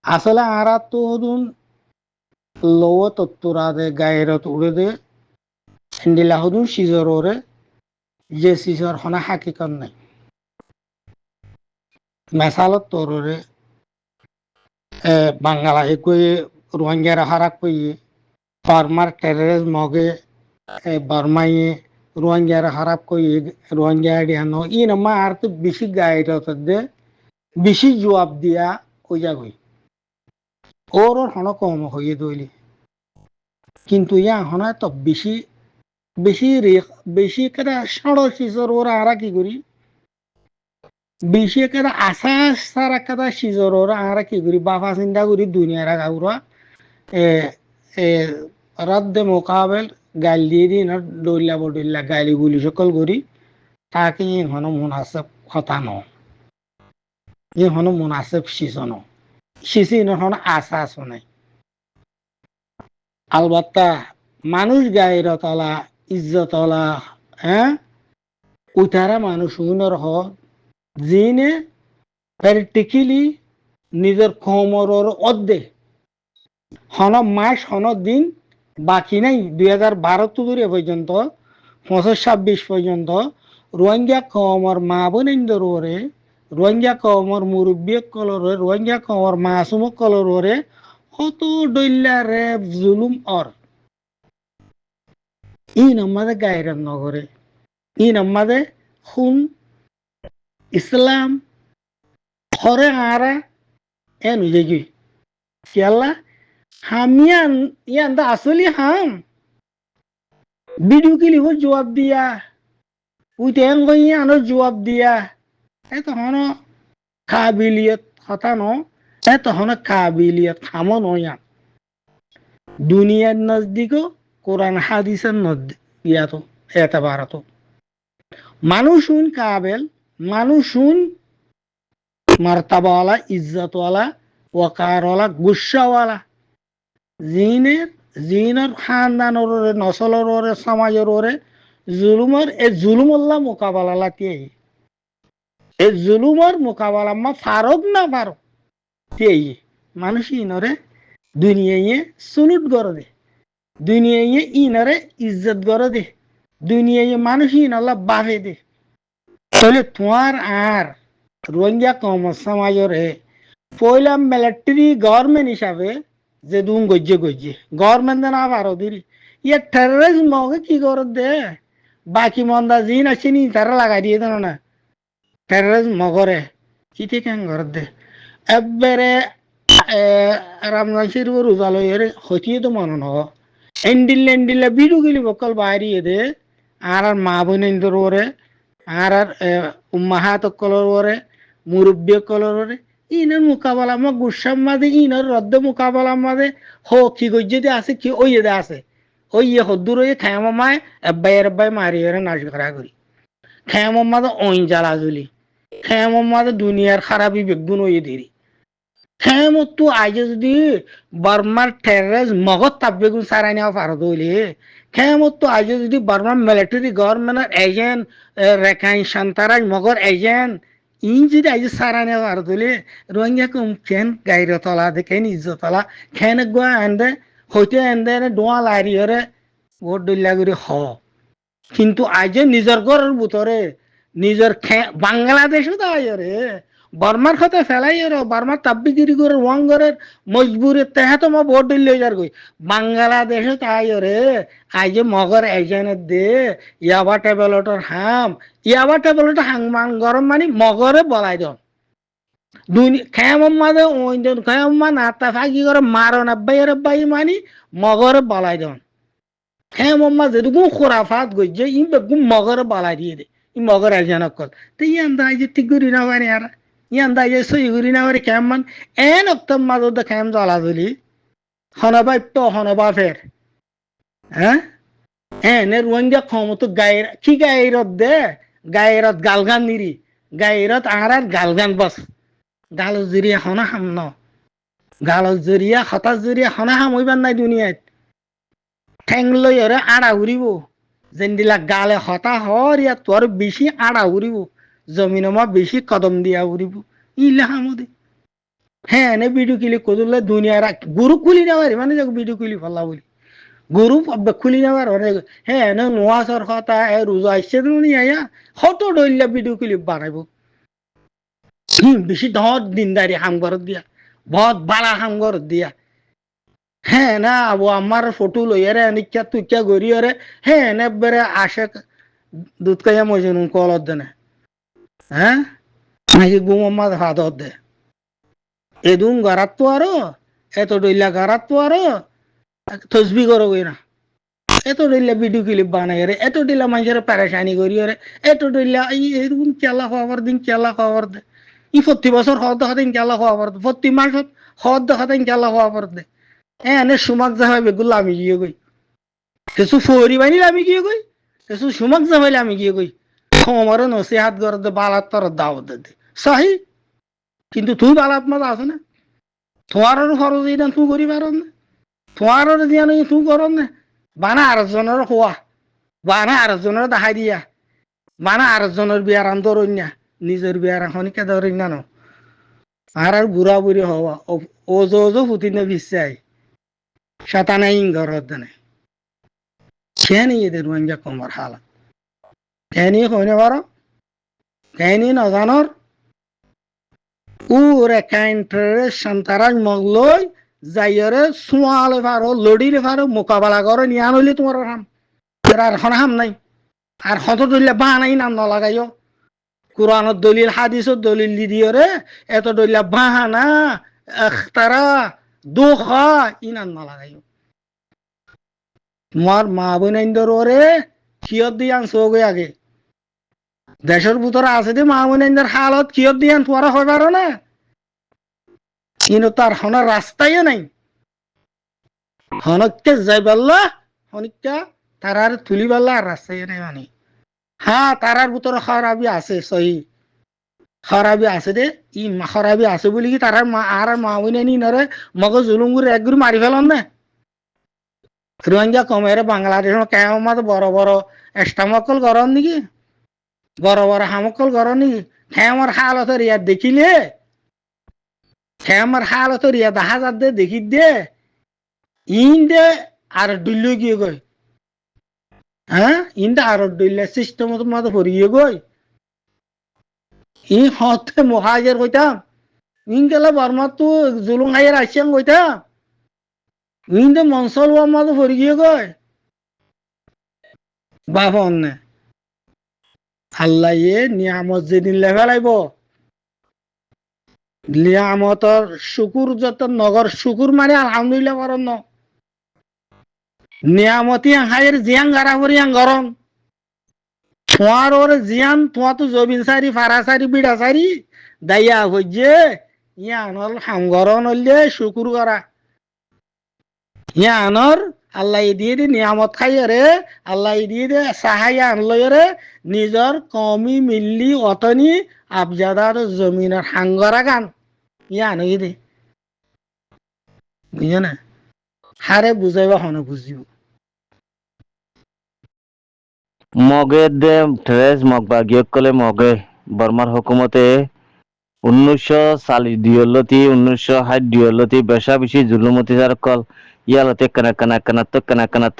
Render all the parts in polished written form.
আসলে আরা তো হদুন লও তত্তুরা দে গায়েরত উড়ে দে এন্ডিলা হদুন সিজর ওরে যে সিজর হনা হাকিকত নাই মেসালত তোরে বাঙ্গালা কই রোহিঙ্গারা হারাক কই ফার্মার টেররিস্ট মগে বার্মায়ে রোহিঙ্গারা হারাপ কই রোহিঙ্গা ডিয়ানো ইনমা আর তো বেশি গায়েরত দে বেশি জবাব দিয়া কইয়া গই ওর হন কম হইয়ে দইলি কিন্তু ইয়া হনা তো বেশি বেশি বেশি কেটা ষড় সিজর ওরা আরা কি করি বেশি কেটা আশা সারা কেটা সিজর ওরা আরা কি করি বাবা চিন্তা করি দুনিয়ার গাউরা এ এ রদ্দে মোকাবেল গাল দিয়ে দিন ডইলা বডইলা গালি গুলি সকল করি তাকে ইন হন মুনাসব হতা ন ইন হন মুনাসব সিজন সিসি ইন হন আশা শোনাই আলবাত্তা মানুষ গায়েরতলা ইজ্জতলা হ্যাঁ উঠারা মানুষ উইনর হ যিনে প্র্যাকটিক্যালি নিজের কমরের অর্ধে হন মাস হন দিন বাকি নাই 2012 ধরে পর্যন্ত 25-26 পর্যন্ত রোহিঙ্গা কমর মা বোনেন্দরে রোহিঙ্গা কমর মুরব্বী কলরে রোহিঙ্গা কমর মাসুম কলরে কত ডইলা রেপ জুলুম অর ইন আমাদের গায়ের নগরে ইন আমাদের খুন ইসলাম হরে আরা এন উজেগি কেলা হামিয়ান ইয়ান্দা আসলি হাম ভিডিও কিলি হো জবাব দিয়া উইতেন গইয়া আনো জবাব দিয়া এ তখন কাবিলিয়ত কথা ন এ তখন কাবিলিয়ত খামো নয়া দুনিয়ার নজদিকো কোরআন হাদিসের ইয়াতো এতবারতো মানুষুন কাবেল মানুষুন মার্তাবাওয়ালা ইজ্জতওয়ালা ওয়াকারওয়ালা গুসাওয়ালা জিনের জিনের খানদানোর নসলর সমাজের জুলুমের এ জুলুমল্লা মোকাবেলা লাতিয়ে এ জুলুমের মোকাবেলা মা ফারক না ফারক তেই মানুষ ইনরে দুনিয়ায় সুলুট করে দে দুনিয়ায় ইনরে ইজ্জত করে দে দুনিয়ায় মানুষ ইনল্লা বাফে দে তাহলে তোমার আর রোহিঙ্গা কম সমাজের পয়লা মিলিটারি গভর্নমেন্ট হিসাবে যে দুম গজ্জে গজ্জে গভর্নমেন্ট না পারো দিরি ইয়ে টেররিস্ট মগে কি করে দে বাকি মন্দা জিন আছে নি তারা লাগাই দিয়ে দেন না টেররিস্ট মগরে চিঠি কেন করে দে একবারে রামজান শরীফ রোজা লইয়ের হতিয়ে তো মনে ন এন্ডিল্লা বিড়ু গেলি বকল বাইরিয়ে দে আর মা বোনেন্দর ওরে আর উম্মাহাত কলর ওরে মুরব্বী কলর ওরে ইনের মোকাবেলা মা গুসাম মাদে ইনের রদ্দ মোকাবেলা মাদে হো কি গজ্জে আছে কি ওই দে আছে ওই হদ্দুর ওই খেয়াম মায় এব্বাই মারি এর নাচ করা করি খেয়াম মাদে ওই জ্বালা জুলি খেয়াম মাদে দুনিয়ার খারাপি বেগুন ওই দিরি খেয়াম তো আইজে যদি বর্মার টেররিস্ট মগত তাপ বেগুন সারাই নেওয়া পারো দইলে খেয়াম তো আইজে যদি বর্মার মিলিটারি গভর্নমেন্টের এজেন্ট রেখাইন সান্তারাজ মগর এজেন্ট ইন যদি আইজে সারাই নেওয়া পারো দইলে রোহিঙ্গা কম খেন গাইর তলা দে খেন ইজ্জত তলা খেন গোয়া এন্দে হইতে এন্দে ডোয়া লারি হরে ভোট দইলা করে হ কিন্তু আইজে নিজের ঘরের ভিতরে নিজের বাংলাদেশও তো আয় রে বর্মার সাথে ফেলাই রে বর্মার তাব্বিগিরি করে রং ঘরের মজবুরি তেহে তো মা ভোট দিলে যার কই বাংলাদেশে তাই রে আইজে মগর এজেন্ট দে ইয়াবা টেবলেটর হাম ইয়াবা টেবলেটর হাংমান গরম মানে মগরে বলাই দন খেয়াম মাদে ওই দন খেয়াম মা নাতা ফাঁকি করে মারন আব্বাই মানে মগরে বলাই দন হ্যাঁ মাম্মা যেটুকু খোরাফাত গইছে ই বেগুম মগর বালাই দিয়ে দে ই মগর একজন কল তো ই আন্দাজ যে ঠিক করি না পারে আর ই আন্দাজ যে সই করি না পারে কেমন এন অক্তম মাঝে কেম জ্বালা জ্বলি হনবা তো হনবা ফের হ্যাঁ এনে রোহিঙ্গা ক্ষমতো গায়ের কি গায়েরত দে গায়েরত গালগান নিরি গায়েরত আর গালগান বস গাল জরিয়া হনা হাম ন গাল জরিয়া হতাশ জরিয়া হনা হাম হইবার নাই দুনিয়াত ঠেং লই আড়া উড়িব যেন দিলা গালে হতা হর ইয়া তোর বেশি আড়া উড়িব জমিন মা বেশি কদম দিয়া উড়িব ইলা হামদে হ্যাঁ এনে ভিডিও ক্লিপ করলে দুনিয়ার গুরু খুলি নেওয়ার মানে ভিডিও ক্লিপ ফলা বলি গুরু খুলি নেওয়ার অনেক হ্যাঁ এনে নোয়াজর কথা রোজা আসছে নি আয়া হত ডইলা ভিডিও ক্লিপ বানাইব বেশি ধর দিনদারি হাম ঘরত দিয়া বহুত বালা হাম ঘরত দিয়া হ্যাঁ না আবু আমার ফটো লইয়ারে নিকা তুইকা গড়িয়ারে হ্যাঁ এনে বেড়ে আসে দুধ খাইয়া মজুন কলত দেনে হ্যাঁ নাকি গুমম্মা হাতত দে এদুম গারাত তো আরো এত ডইলা গারাত তো আরো তসবি করো না এত ডইলা ভিডিও ক্লিপ বানাই রে এত ডইলা মানুষের প্যারেশানি করি রে এত ডইলা এরকম কেলা খাওয়ার দিন কেলা খাওয়ার দে ই প্রতি বছর হদ দেখা দিন কেলা খাওয়ার দে প্রতি মাসত হদ দেখা দিন কেলা খাওয়ার দে এনে সুমাক যাবে বেগুলো আমি গিয়ে গই কিছু ফরি বানিলে আমি গিয়ে গই কিছু সুমাক যাবাইলে আমি গিয়ে গই আমারও নসিহাত করে দে বালাত তোর দাওয়াত দে সাহি কিন্তু তুই বালাত মাঝে আছে না তোমার খরচ এইটা তুই করি পার না তোমার দিয়া নেই তুই কর না বানা আরেকজনের খোয়া বানা আরেকজনের দেখাই দিয়া বানা আরেকজনের বিয়ার আন ধরুন না নিজের বিয়ার এখনকে ধরেন না আর বুড়া বুড়ি হওয়া ওজো ওজো ফুটিনে বিশ্বাই সাতানা ঘরত দেনে খেয়ে এদের রোহিঙ্গা কমার হালাত কেনি কইনে পারো কেনি নজানোর উরে কাইন্টারে সন্তারাজ মগলই যাইরে সোয়ালে পারো লড়িলে পারো মোকাবেলা করে নিয়ে আনলি তোমার হাম আর এখন হাম নাই আর হত দলিলে বাহানাই নাম নলাগাইও কোরআনের দলিল হাদিসের দলিল দি দিও রে এত দলিলা বাহানা এখতারা দোখা ই নাম নলাগাইও তোমার মা বোনাইন্দর ওরে কিয়ত দিয়ে আনছো আগে দেশের ভিতরে আছে যে মা বোনাইন্দর হালত কিয়ত দিয়ে আন তোমার হয় পারো না কিন্তু তার হনার রাস্তাই নাই হনককে যাই পারলা হনিকা তারার তুলি পারলা আর রাস্তাই নাই মানে হ্যাঁ তারার ভিতরে খারাপি আছে সহি খারাপি আছে দে ই খারাপি আছে বলি কি তারার মা আর মা বোনে নি নরে মগ জুলুঙ্গুর একগুলো মারি ফেলন না রোহিঙ্গা কমেরে বাংলাদেশের কেমন বড় বড় এস্টামকল গরম নাকি বড় বড় হামকল গরম নাকি আমার হালতের ইয়ার দেখিলে আমার হালতের ইয়া দেখা যাত দে দেখি দে ইন দে আর ডুল্লো গিয়ে গই হ্যাঁ ইনটা আর ডুল্লে সিস্টেম মতো ভরিয়ে গই ই হতে মহাজের কইতাম ইন গেলে বর্মা তো জুলুং হাইয়ের আসিয়াং কইতাম ইন দে মনসল মতো ভরিয়ে গই বাপন নে আল্লাহ নিয়ামত যেদিন লেভেল আইব নিয়ামতর শুকুর যত নগর শুকুর মানে আলহামদুলিল্লাহ করেন ন নিয়ামতি হাইয়ের জিয়াং গারা করিয়াং গরম তোমার ওরে জিয়ান তোমার তো জবিন সারি ফারা সারি বিড়া সারি দাইয়া হইছে ইয়ানল হামগরন হইলে শুকুর করা ইয়ানর আল্লাহ দিয়ে দি নিয়ামত খাইয়ে রে আল্লাহ দিয়ে দে সাহায্য আনলই রে নিজর কমি মিল্লি অতনি আবজাদার জমিনের হাঙ্গরা গান ইয়ান হই দে বুঝে না হারে বুঝাইবা হনে বুঝিব মগে দে ট্রেস মগবাগিয়ক কলে মগে বর্মার হুকুমতে 1940 বেশা বেশি জুলুমতি যার কল ইয়ালতে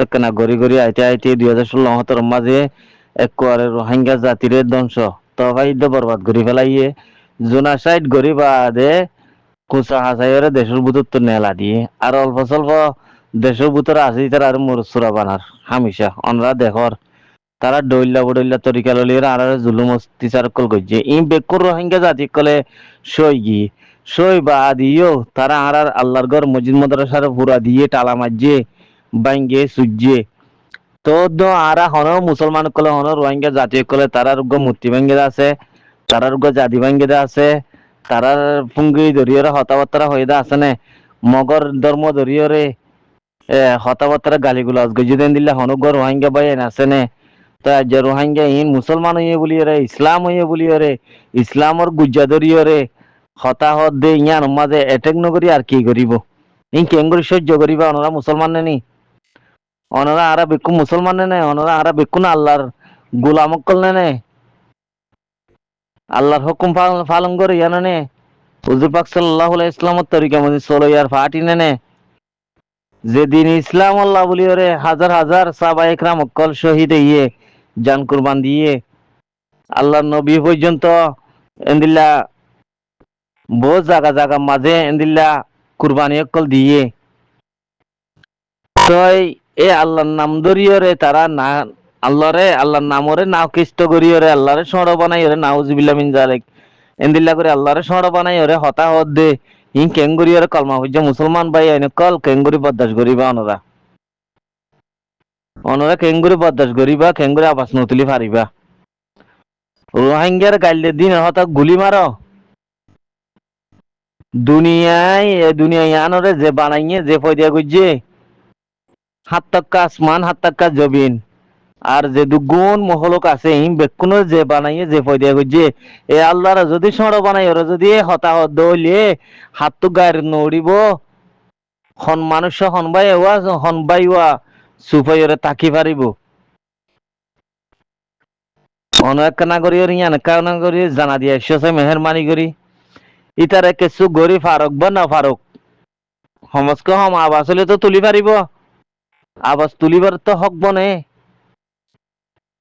কানা গড়ি গড়ি আইতে 2016 মাঝে একবারে রোহিঙ্গা জাতিরে ধ্বংস তবাইদ বরবাদ করি ফেলাইয়ে জোনাসাইড গড়ি বাদে কুচা হাসাইরে দেশের ভিতর তো নেলা দিয়ে আর অল্প স্বল্প দেশের ভিতরে আছে তারা আর মরসুরা বানার হামিশা অনরা দেখর তারা ডইল্লা বডইল্লা তরিকা ললিয়ে আর জুলুম অত্যাচার কল গজ্জে ই বেকুর রোহিঙ্গা জাতি কলে সই বা দিও তারা আর আল্লাহর ঘর মসজিদ মাদ্রাসার পুরা দিয়ে টালা মারজে বাইঙ্গে সুজ্জে তো আরা হন মুসলমান কলে হন রোহিঙ্গা জাতি কলে তারার মূর্তি ভাঙ্গে আছে তারার জাতি ভাঙ্গে আছে তারার পুঙ্গি ধরিয়ে হতাবার্তা হয়ে আছে নে মগর ধর্ম ধরিয়ে হতাবার্তা গালিগুলাজ গজ্জে দেন দিলে হনগ রোহিঙ্গা বাইন আছে নে যে রোহিঙ্গা ইন মুসলমান হইয়ে বলিয়ে রে ইসলাম হইয়ে বলিয়ে রে ইসলামর গুজ্জা ধরিয়ে রে হতাহত দে ইয়ান মাঝে এটেক নগরি আর কি করিব ইন কেঙ্গুরি সহ্য করিবা ওনারা মুসলমান নেনি ওনারা আরা বেকু মুসলমান নে ওনারা আরা বেকু না আল্লাহর গোলাম করলে নে আল্লাহর হুকুম পালন করে জানো নে হুজুর পাক সাল্লাল্লাহু আলাইহি ইসলামের তরিকা মধ্যে চলো ইয়ার ফাটি নে যেদিন ইসলাম আল্লাহ বলি ওরে হাজার হাজার সাহাবা একরাম অকল শহীদ ইয়ে জান কুরবান দিয়ে আল্লাহর নবী পর্যন্ত এন্দিল্লা বহু জায়গা জায়গা মাঝে এন্দিল্লা কুরবানি অকল দিয়ে তই এ আল্লাহর নাম ধরিয়রে তারা না আল্লাহর নামরে নাও কৃষ্ট করিয়রে আল্লাহরে সড় বানাই ওরে নাউজুবিল্লাহ মিন জালিক এন্দিল্লা করে আল্লাহরে সড় বানাই ওরে হতা হদ দে ইন কেঙ্গুরি ওরে কলমা হইজ মুসলমান ভাই আইন কল কেঙ্গুরি বরদাস্ত করিবা অনরা কেঙ্গুরি বরদাস্ত করিবা কেঙ্গুরি আবাস নতুলি পারিবা রোহিঙ্গার গাইলে দিন হতা গুলি মারো দুনিয়ায় আনরে যে বানাইয়ে যে পয়দা গুজে হাত টাক্কা আসমান হাত টাক্কা জবিন আর যে দুগুণ মহলক আছে হিম বেকুনো যে বানাইয়ে যে পয়দা গুজে এ আল্লাহর যদি সড় বানাই ওরা যদি হতাহত দইলে হাত তো গায়ের নড়িব হন মানুষ হনবাই ওয়া হনবাই ওয়া সুফাই ওরা তাকি পারিব অনেক নাগরি ইয়ান নাগরি জানা দিয়ে একশো মেহরবানি করি ইতারে কিছু গরি ফারুক বা না ফারুক সমস্ত হম আবাস হলে তো তুলি পারিব আবাস তুলিবার তো হক বনে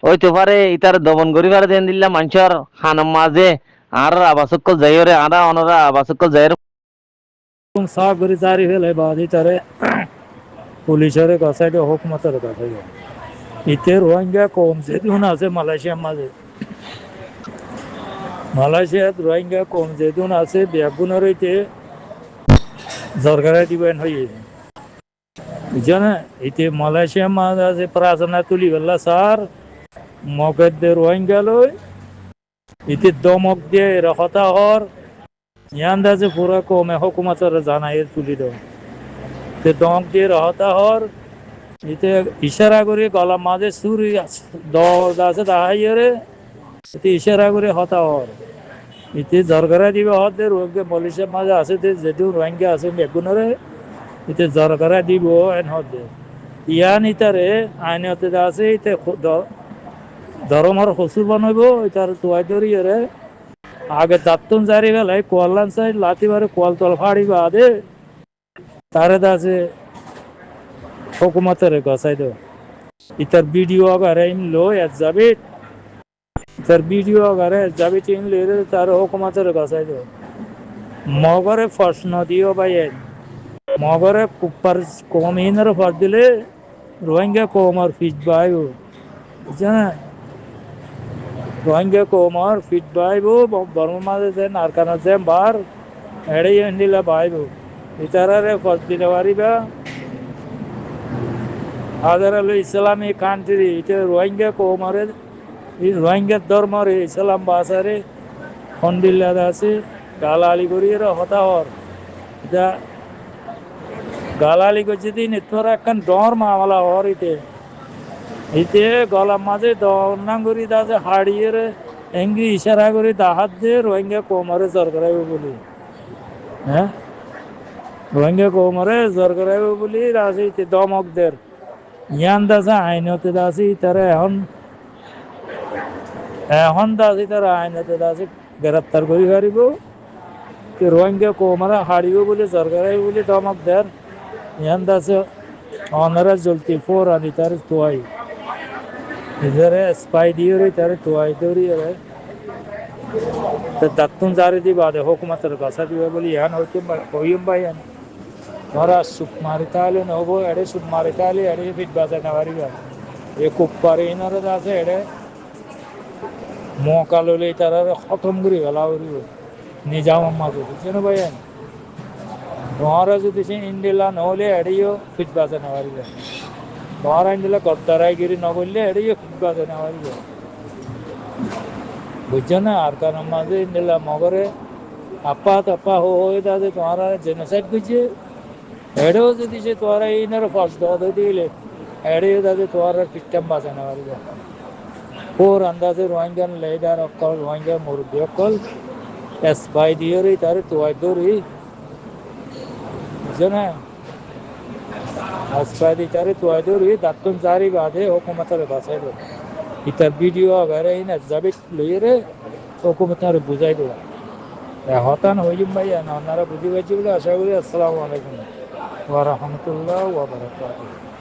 হইতে পারে ইতার দমন করিবার দেন দিল্লা মানুষের হানাম মাঝে আর আবাসকল যাইরে আরা অনরা আবাসকল যাইরে সাফ করে জারি ফেলে বাদি তারে পুলিশের কাছে হুকুমতের কাছে ইতে রোহিঙ্গা কম যেদিন আছে মালয়েশিয়ার মাঝে মালয়েশিয়াত রোহিঙ্গা কম যেদিন আছে বেগুনের হইতে সরকারে দিবেন হয়ে বুঝছো না এতে মালয়েশিয়ার মাঝে আছে প্রার্থনা তুলি বেলা স্যার মগের দে রোহিঙ্গা লই এতে দমক দিয়ে রহতা হর ইয়ান্দাজে পুরা কমে হুকুমতের জানাই তুলি দাও তে দমক দিয়ে রহতা হর এতে ইশারা করে গলা মাঝে সুরি দল আছে তাহাইরে এতে ইশারা করে হতা হর এতে সরকারে দিবে হতে রোহিঙ্গা মালয়েশিয়ার মাঝে আছে যেহেতু রোহিঙ্গা আছে বেগুনরে এতে সরকারে দিব এন হতে ইয়ান ইতারে আইন হতে আছে এতে ধর্মর হসুর বানাইব এটার তোয়াই ধরিয়ে আগে দাঁতন জারি বেলায় কোয়ালান সাইড লাতিবারে কোয়াল তল ফাড়ি বাদে তারে আছে হুকুমতের গসাই দো ইতার ভিডিও আগারে ইন লো যাবে ইতার ভিডিও আগারে যাবে চিন লে তার হুকুমতের গসাই দো মগরে প্রশ্ন দিও ভাই মগরে কুপার কমিনের ফর দিলে রোহিঙ্গা কমার ফিট বায়ু বুঝছেন রোহিঙ্গা কমার ফিট বায়ু বর্ম মাঝে যে নারকানা যে বার এড়ে হিন্দিলা বায়ু ইতারারে ফর দিলে পারিবা হাজার হলো ইসলামী কান্ট্রি এটা রোহিঙ্গা কৌমারের রোহিঙ্গার ধর্মের ইসলাম বাসারে হন্দিল্লাদ আছে গালালি করিয়ে হতা হর এটা গালালি করছে দিন তোর একখান ডর মামলা হর ইতে গলা মাঝে দন্নাং করি আছে হাড়িয়ে এঙ্গি ইশারা করি দাহাত দিয়ে রোহিঙ্গা কৌমারে সরকারাইব বলি হ্যাঁ রোহিঙ্গা কৌমারে সরকারাইব বলি আছে ইতে দমকদের ইয়ান দাসে আইনতে দাসি তারা এখন দাসি তারা আইনতে দাসি গ্রেপ্তার করি পারিব কি রোহিঙ্গা কৌমারা হারিব বলে সরকারে বলে দমক দেন ইয়ান দাসে অনারা জলতি ফোর আনি তার তোয়াই ইধারে স্পাই দিয়ে তার তোয়াই দৌড়ি দাত্তুন জারি দি বাদে হুকুমতের কাছে দিবে বলে ইয়ান হইতে হইম ভাই ধরা সুখ মারিতালে নবো এড়ে সুখ মারিতালে এড়ে ফিট বাজে নাবারিবা এ কুপ্পারে ইনারে আছে এড়ে মকাললে তারা খতম করি গেলা করিব নিজাম মাঝে বুঝছেন ভাই তোমারা যদি সে ইন্ডিলা নহলে এড়িও ফিট বাজে নাবারিবা তোমারা ইন্ডিলা গদ্দারাইগিরি নগরলে এড়িও ফিট বাজে নাবারিবা বুঝছো না আর কারণ মাঝে ইন্ডিলা মগরে আপা তাপা হয়ে দাদে তোমারা জেনোসাইড করছে এড়েও যদি সে তোরা ইনার ফার্স্ট দাদা দিলে এড়ে দাদে তোরা পিস্টাম বাঁচানো পারবে ওর আন্দাজে রোহিঙ্গান লেদার অকল রোহিঙ্গা মুরব্বী অকল এস বাই দিয়ে তার তোয়াই দৌড়ি বুঝছো না আজকাল ইতারে তোয়াদুরি দাত্তন জারি বাদে হুকুমতারে বাঁচাইল ইতার ভিডিও আগারে ইনা জাবিত লইরে হুকুমতারে বুঝাইল হতান হইজুম ভাইয়া না আপনারা বুঝি পাইছি বলে আশা করি। আসসালামু আলাইকুম ওয়া রাহমাতুল্লাহ ওয়া বারাকাতুহু।